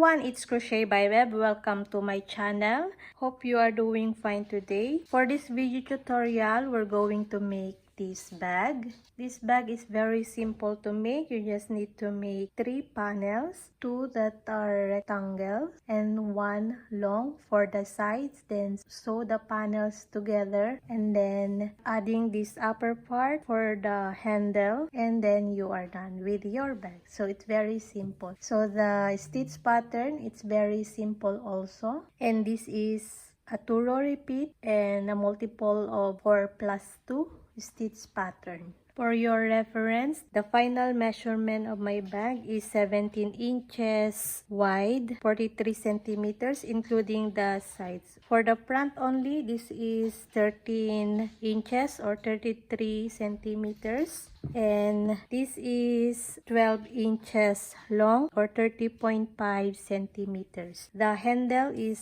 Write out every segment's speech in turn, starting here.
everyone, it's Crochet by Bev. Welcome to my channel. Hope you are doing fine today. For this video tutorial, we're going to make this bag. This bag is very simple to make. You just need to make 3 panels, 2 that are rectangles and 1 long for the sides. Then sew the panels together and then adding this upper part for the handle, and then you are done with your bag. So it's very simple. So the stitch pattern, it's very simple also, and this is a 2-row repeat and a multiple of 4 plus 2 stitch pattern. For your reference, the final measurement of my bag is 17 inches wide, 43 centimeters including the sides. For the front only, this is 13 inches or 33 centimeters. And this is 12 inches long or 30.5 centimeters. The handle is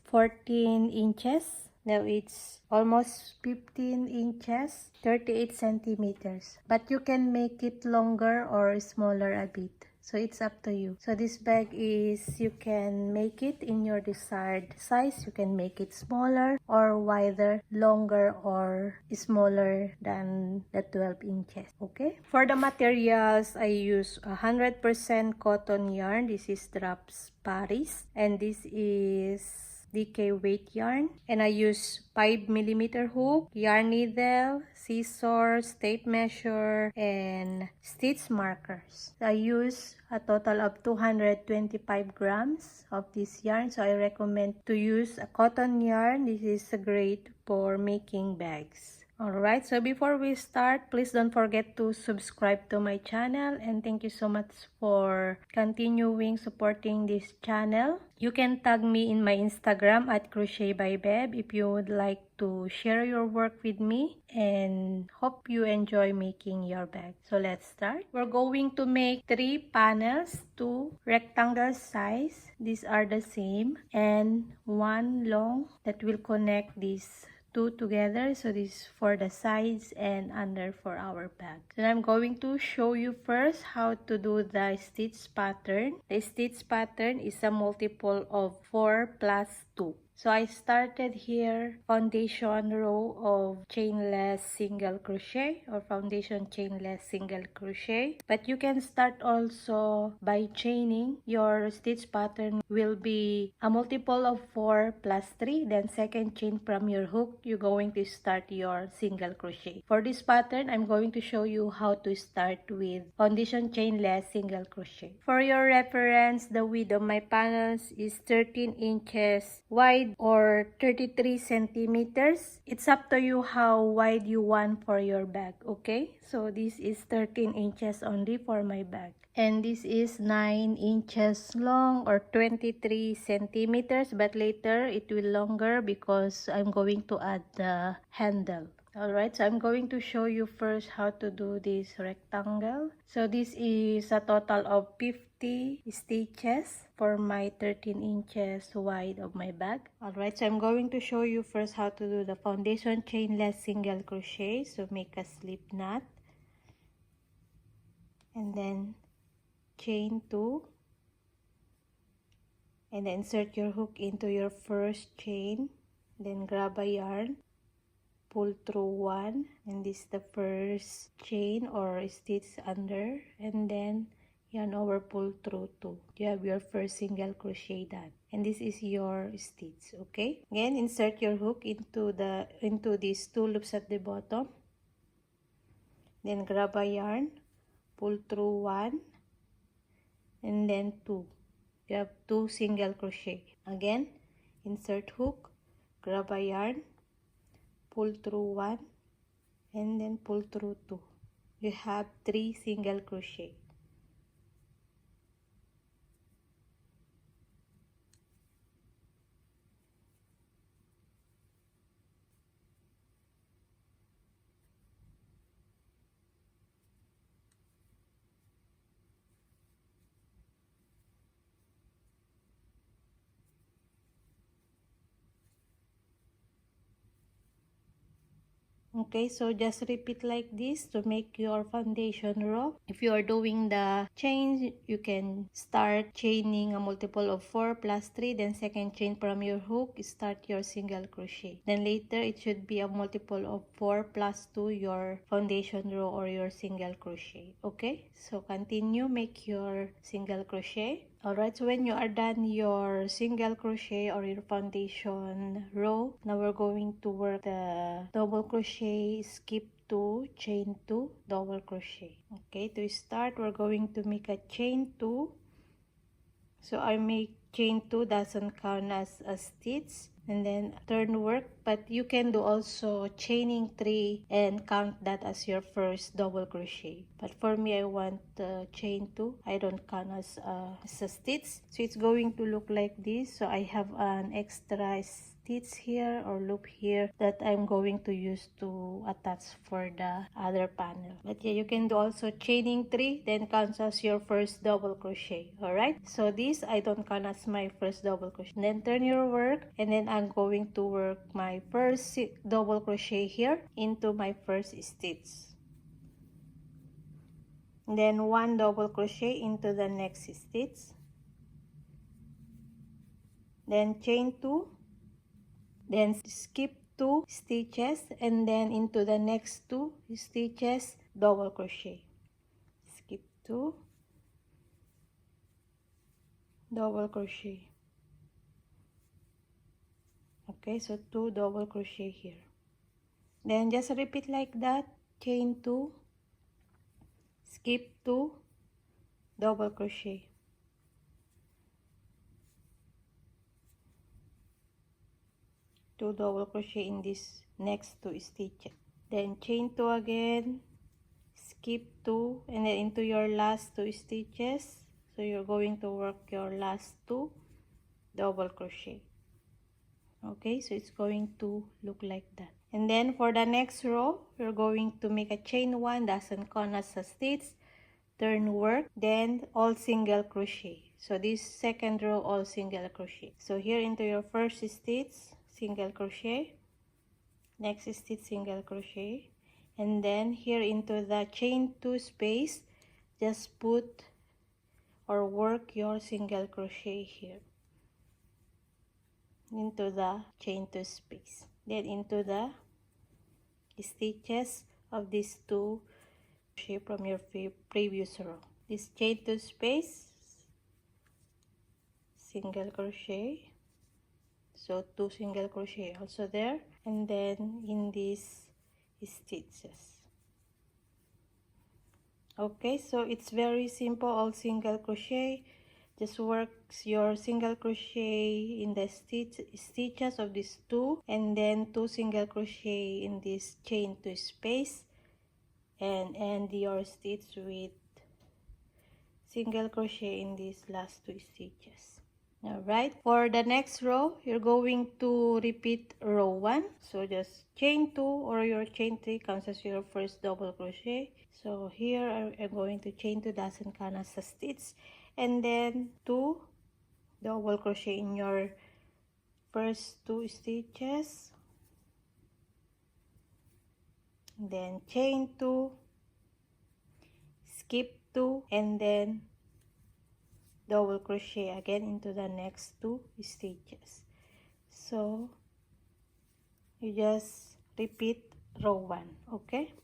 14 inches. Now it's almost 15 inches, 38 centimeters. But you can make it longer or smaller a bit. So it's up to you. So this bag is, you can make it in your desired size. You can make it smaller or wider, longer or smaller than the 12 inches. Okay. For the materials, I use 100% cotton yarn. This is Drops Paris. And this is DK weight yarn, and I use 5mm hook, yarn needle, scissors, tape measure, and stitch markers. I use a total of 225 grams of this yarn, so I recommend to use a cotton yarn. This is great for making bags. Alright, so before we start, please don't forget to subscribe to my channel, and thank you so much for continuing supporting this channel. You can tag me in my Instagram at Crochet by Bev if you would like to share your work with me, and hope you enjoy making your bag. So let's start. We're going to make 3 panels, 2 rectangle size. These are the same, and 1 long that will connect these 2 together. So this is for the sides and under for our bag. Then I'm going to show you first how to do the stitch pattern. The stitch pattern is a multiple of 4 plus 2. So I started here foundation row of chainless single crochet or foundation chainless single crochet, but you can start also by chaining. Your stitch pattern will be a multiple of 4 plus 3, then second chain from your hook, you're going to start your single crochet. For this pattern, I'm going to show you how to start with foundation chainless single crochet. For your reference, the width of my panels is 13 inches wide or 33 centimeters. It's up to you how wide you want for your bag, okay? So this is 13 inches only for my bag. And this is 9 inches long or 23 centimeters, but later it will longer because I'm going to add the handle. Alright, so I'm going to show you first how to do this rectangle. So this is a total of 50 stitches for my 13 inches wide of my bag. Alright, so I'm going to show you first how to do the foundation chainless single crochet. So make a slip knot and then chain 2 and then insert your hook into your first chain, then grab a yarn, pull through 1, and this is the first chain or stitch under, and then yarn over, pull through 2. You have your first single crochet done, and this is your stitch. Okay, again insert your hook into these 2 loops at the bottom, then grab a yarn, pull through 1 and then 2. You have 2 single crochet. Again insert hook, grab a yarn, pull through 1 and then pull through 2. You have 3 single crochet. Okay, so just repeat like this to make your foundation row. If you are doing the chains, you can start chaining a multiple of 4 plus 3, then second chain from your hook, start your single crochet. Then later it should be a multiple of 4 plus 2 your foundation row or your single crochet. Okay, so continue, make your single crochet. Alright, so when you are done your single crochet or your foundation row, now we're going to work the double crochet, skip 2, chain 2, double crochet. Okay, to start we're going to make a chain 2. So I make chain 2, doesn't count as a stitch, and then turn work, but you can do also chaining 3 and count that as your first double crochet. But for me, I want chain 2. I don't count as a stitch, so it's going to look like this. So I have an extra stitch here or loop here that I'm going to use to attach for the other panel. But yeah, you can do also chaining 3, then counts as your first double crochet. Alright, so this I don't count as my first double crochet. Then turn your work, and then I'm going to work my first double crochet here into my first stitch, then 1 double crochet into the next stitch, then chain 2, then skip 2 stitches, and then into the next 2 stitches double crochet, skip 2, double crochet. Okay, so 2 double crochet here, then just repeat like that, chain 2, skip 2, double crochet, two double crochet in this next 2 stitches, then chain 2 again, skip 2, and then into your last 2 stitches. So you're going to work your last 2 double crochet. Okay, so it's going to look like that. And then for the next row, we're going to make a chain 1, doesn't count as a stitch, turn work, then all single crochet. So this second row, all single crochet. So here into your first stitch, single crochet, next stitch, single crochet, and then here into the chain 2 space, just put or work your single crochet here into the chain 2 space, then into the stitches of these 2 crochet from your previous row. This chain 2 space, single crochet, so 2 single crochet also there, and then in these stitches. Okay, so it's very simple, all single crochet. Just work your single crochet in the stitches of these 2, and then 2 single crochet in this chain 2 space, and end your stitch with single crochet in these last 2 stitches. Alright, for the next row, you're going to repeat row 1. So just chain 2 or your chain 3 counts as your first double crochet. So here I'm going to chain 2, doesn't count as a stitch, and then 2 double crochet in your first 2 stitches, then chain 2, skip 2, and then double crochet again into the next 2 stitches. So you just repeat row 1. Okay,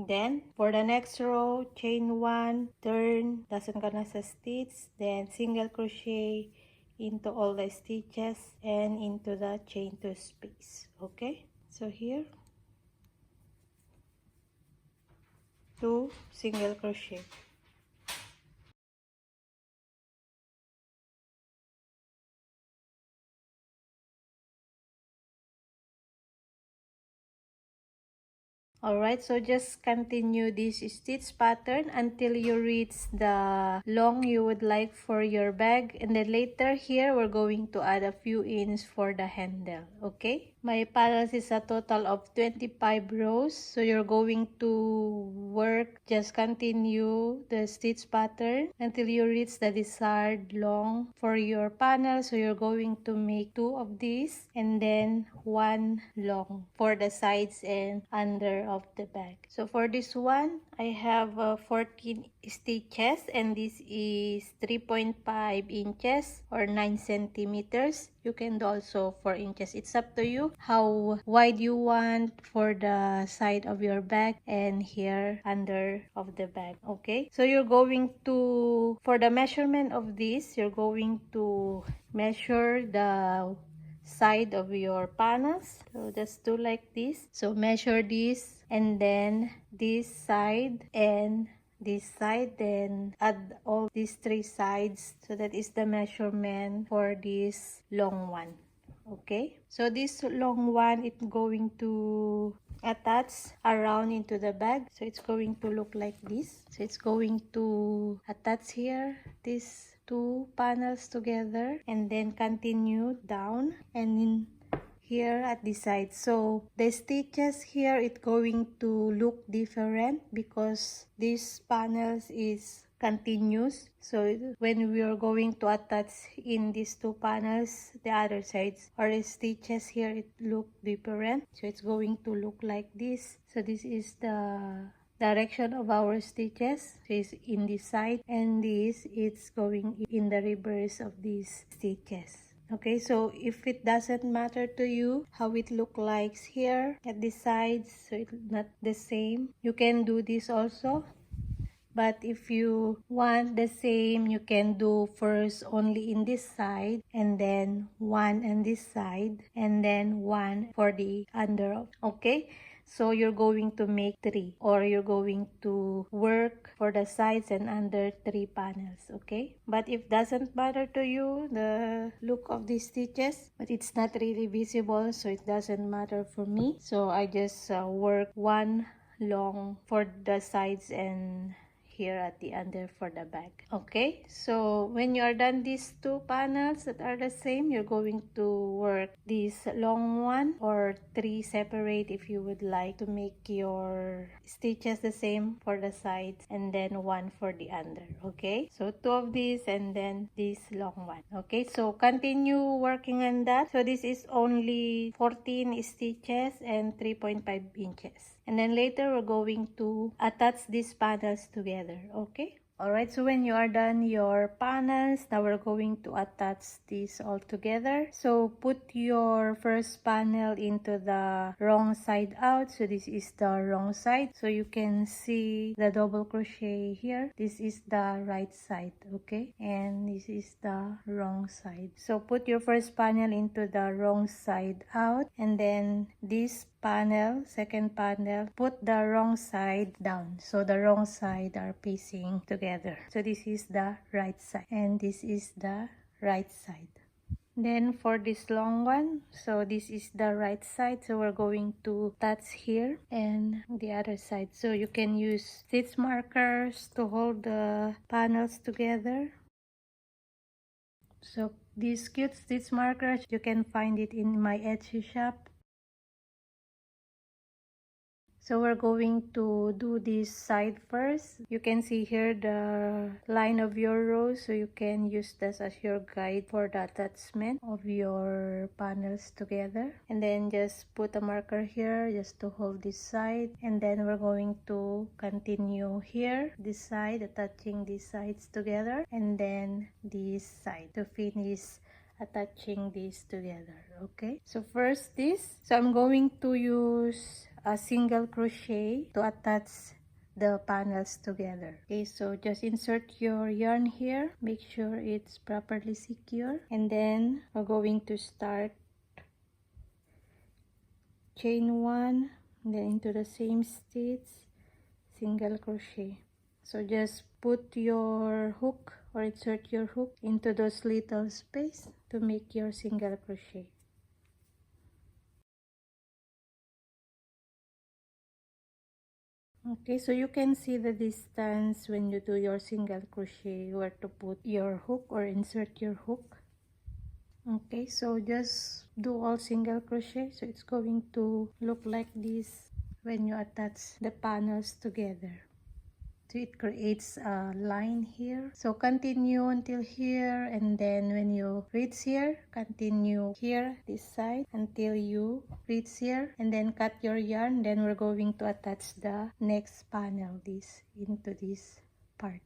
then for the next row, chain 1, turn, doesn't count as a stitch, then single crochet into all the stitches and into the chain 2 space. Okay, so here 2 single crochet, Alright, so just continue this stitch pattern until you reach the long you would like for your bag, and then later here we're going to add a few ins for the handle. Okay, my panels is a total of 25 rows, so you're going to work, just continue the stitch pattern until you reach the desired long for your panel. So you're going to make 2 of these and then 1 long for the sides and under of the bag. So for this one, I have 14 stitches, and this is 3.5 inches or 9 centimeters. You can do also 4 inches. It's up to you how wide you want for the side of your bag and here under of the bag. Okay, so you're going to, for the measurement of this, you're going to measure the side of your panels. So just do like this. So measure this and then this side and this side, then add all these 3 sides. So that is the measurement for this long one. Okay, so this long one, it's going to attach around into the bag. So it's going to look like this. So it's going to attach here these 2 panels together and then continue down and in here at the side. So the stitches here, it's going to look different because this panels is continuous. So when we are going to attach in these 2 panels, the other sides or the stitches here, it look different. So it's going to look like this. So this is the direction of our stitches. Is in this side, and this it's going in the reverse of these stitches. Okay, so if it doesn't matter to you how it look like here at the sides, so it's not the same, you can do this also. But if you want the same, you can do first only in this side and then 1 on this side and then 1 for the under. Okay, so you're going to make 3, or you're going to work for the sides and under 3 panels. Okay, but if doesn't matter to you the look of these stitches, but it's not really visible, so it doesn't matter for me. So I just work 1 long for the sides and here at the under for the bag. Okay, so when you are done these 2 panels that are the same, you're going to work this long one or 3 separate if you would like to make your stitches the same for the sides, and then 1 for the under. Okay, so 2 of these and then this long one. Okay, so continue working on that. So this is only 14 stitches and 3.5 inches, and then later we're going to attach these panels together. Okay, alright, so when you are done your panels, now we're going to attach this all together. So put your first panel into the wrong side out. So this is the wrong side, so you can see the double crochet here. This is the right side, okay, and this is the wrong side. So put your first panel into the wrong side out, and then this panel, second panel, put the wrong side down, so the wrong side are facing together. So this is the right side and this is the right side. Then for this long one, so this is the right side, so we're going to touch here and the other side. So you can use stitch markers to hold the panels together. So these cute stitch markers, you can find it in my Etsy shop. So we're going to do this side first. You can see here the line of your rows, so you can use this as your guide for the attachment of your panels together. And then just put a marker here just to hold this side, and then we're going to continue here, this side, attaching these sides together, and then this side to finish attaching these together. Okay, so first this, so I'm going to use a single crochet to attach the panels together. Okay, so just insert your yarn here, make sure it's properly secure, and then we're going to start chain 1, then into the same stitch, single crochet. So just put your hook or insert your hook into those little space to make your single crochet. Okay, so you can see the distance when you do your single crochet where to put your hook or insert your hook. Okay, so just do all single crochet, so it's going to look like this when you attach the panels together. So it creates a line here, so continue until here, and then when you reach here, continue here this side until you reach here, and then cut your yarn. Then we're going to attach the next panel this into this part.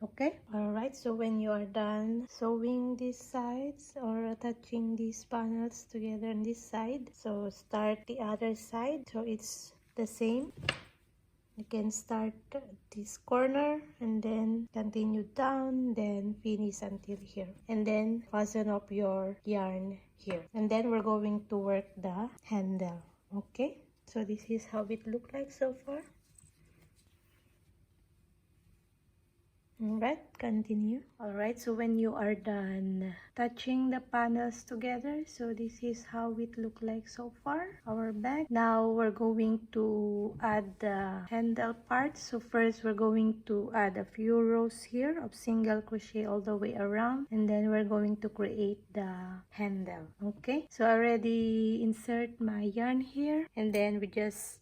Okay, all right, so when you are done sewing these sides or attaching these panels together on this side, so start the other side, so it's the same. You can start this corner and then continue down, then finish until here, and then fasten up your yarn here, and then we're going to work the handle. Okay, so this is how it look like so far. Alright, continue. Alright, so when you are done touching the panels together, so this is how it look like so far, our bag. Now we're going to add the handle part. So first we're going to add a few rows here of single crochet all the way around, and then we're going to create the handle. Okay, so I already insert my yarn here, and then we just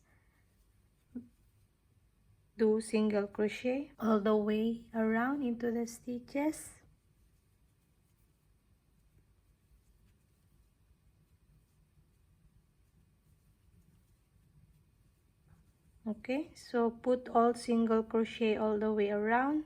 do single crochet all the way around into the stitches. Okay, so put all single crochet all the way around.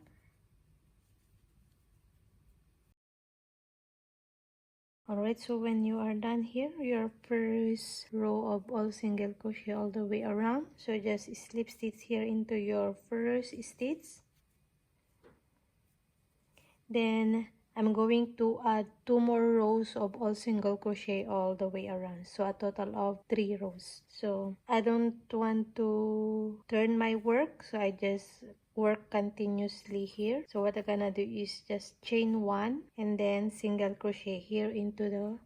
Alright, so when you are done here, your first row of all single crochet all the way around, so just slip stitch here into your first stitch. Then I'm going to add 2 more rows of all single crochet all the way around, so a total of 3 rows. So I don't want to turn my work, so I just work continuously here. So what I'm gonna do is just chain 1 and then single crochet here into the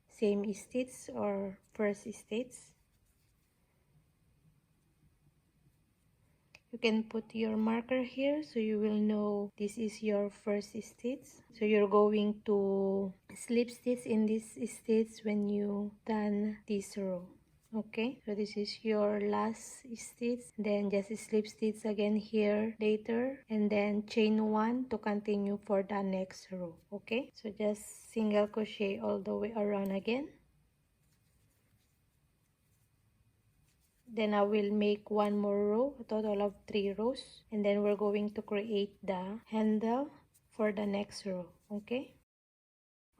same stitch or first stitch. You can put your marker here so you will know this is your first stitch. So you're going to slip stitch in this stitch when you done this row. Okay, so this is your last stitch, then just slip stitch again here later, and then chain 1 to continue for the next row. Okay, so just single crochet all the way around again. Then I will make 1 more row, a total of 3 rows, and then we're going to create the handle for the next row. Okay,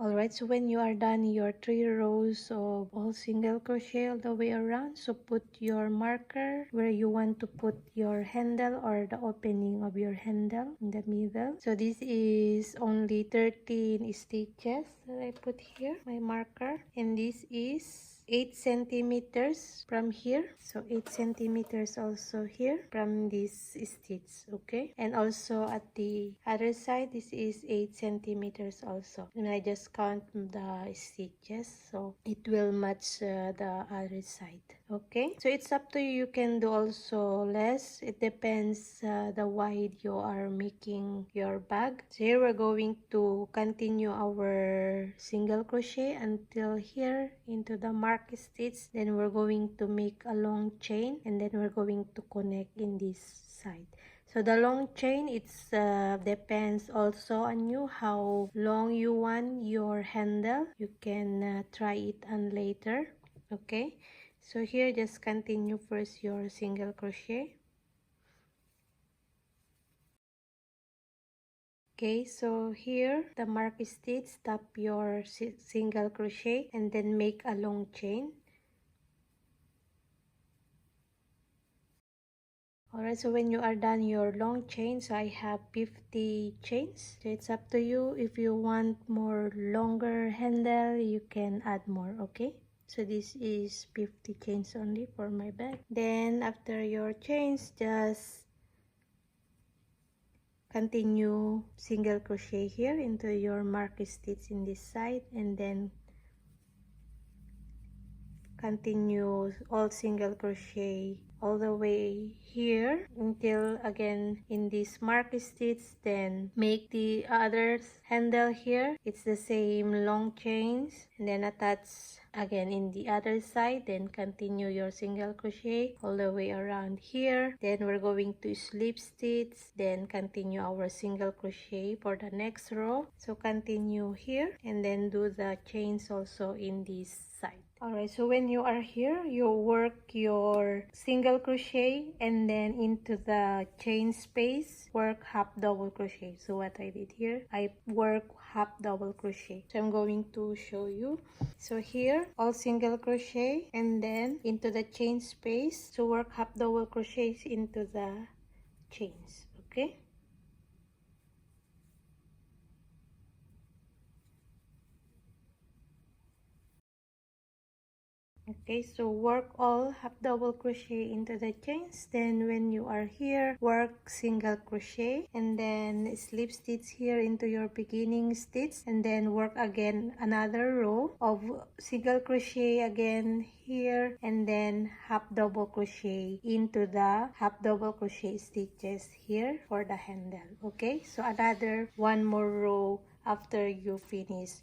alright, so when you are done your 3 rows of all single crochet all the way around, so put your marker where you want to put your handle or the opening of your handle in the middle. So this is only 13 stitches that I put here, my marker, and this is 8 centimeters from here, so 8 centimeters also here from this stitch. Okay, and also at the other side this is 8 centimeters also, and I just count the stitches so it will match the other side. Okay, so it's up to you, you can do also less, it depends the wide you are making your bag. So here we're going to continue our single crochet until here into the mark stitch, then we're going to make a long chain, and then we're going to connect in this side. So the long chain, it's depends also on you how long you want your handle. You can try it on later. Okay, so here just continue first your single crochet. Okay, so here the mark stitch, stop your single crochet and then make a long chain. Alright, so when you are done your long chain, so I have 50 chains. So it's up to you, if you want more longer handle you can add more. Okay, so this is 50 chains only for my bag. Then after your chains, just continue single crochet here into your mark stitch in this side, and then continue all single crochet all the way here until again in this mark stitch, then make the other handle here. It's the same long chains, and then attach again in the other side, then continue your single crochet all the way around here. Then we're going to slip stitch, then continue our single crochet for the next row. So continue here and then do the chains also in this side. Alright, so when you are here, you work your single crochet and then into the chain space, work half double crochet. So what I did here, I work half double crochet. So I'm going to show you. So here, all single crochet and then into the chain space. So work half double crochets into the chains, okay? Okay, so work all half double crochet into the chains. Then when you are here, work single crochet and then slip stitch here into your beginning stitch, and then work again another row of single crochet again here, and then half double crochet into the half double crochet stitches here for the handle. Okay, so another one more row after you finish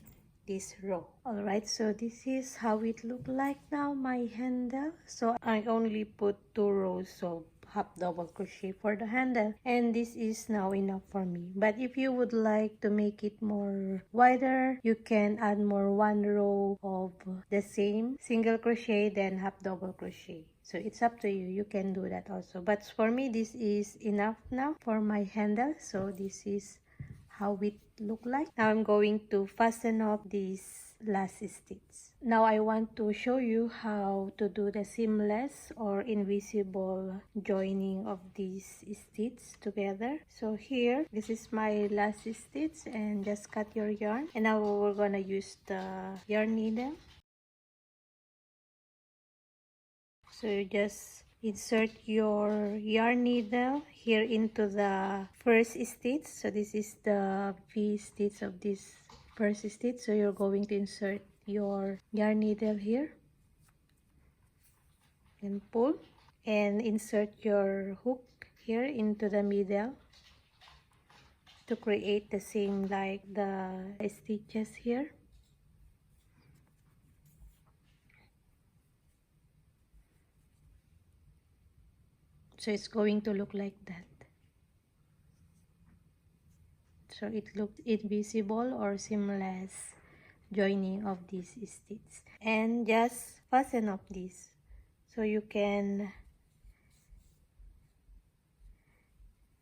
this row. Alright, so this is how it look like now, my handle. So I only put 2 rows of half double crochet for the handle, and this is now enough for me. But if you would like to make it more wider, you can add more 1 row of the same single crochet then half double crochet. So it's up to you, you can do that also. But for me, this is enough now for my handle. So this is how it look like. Now I'm going to fasten up this last stitch. Now I want to show you how to do the seamless or invisible joining of these stitches together. So here, this is my last stitch, and just cut your yarn. And now we're gonna use the yarn needle. So you just insert your yarn needle here into the first stitch. So this is the V stitch of this first stitch. So you're going to insert your yarn needle here and pull, and insert your hook here into the middle to create the same like the stitches here. So it's going to look like that. So it looks invisible or seamless joining of this stitch. And just fasten up this so you can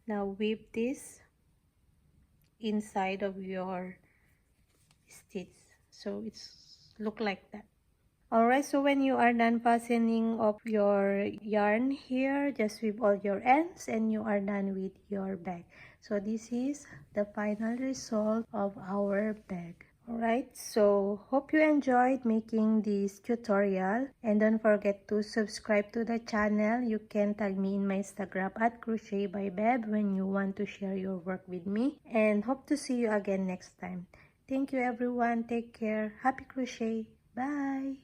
now weave this inside of your stitch. So it's look like that. Alright, so when you are done fastening up your yarn here, just weave all your ends and you are done with your bag. So this is the final result of our bag. Alright, so hope you enjoyed making this tutorial, and don't forget to subscribe to the channel. You can tag me in my Instagram at Crochet by Bev when you want to share your work with me, and hope to see you again next time. Thank you everyone, take care, happy crochet, bye.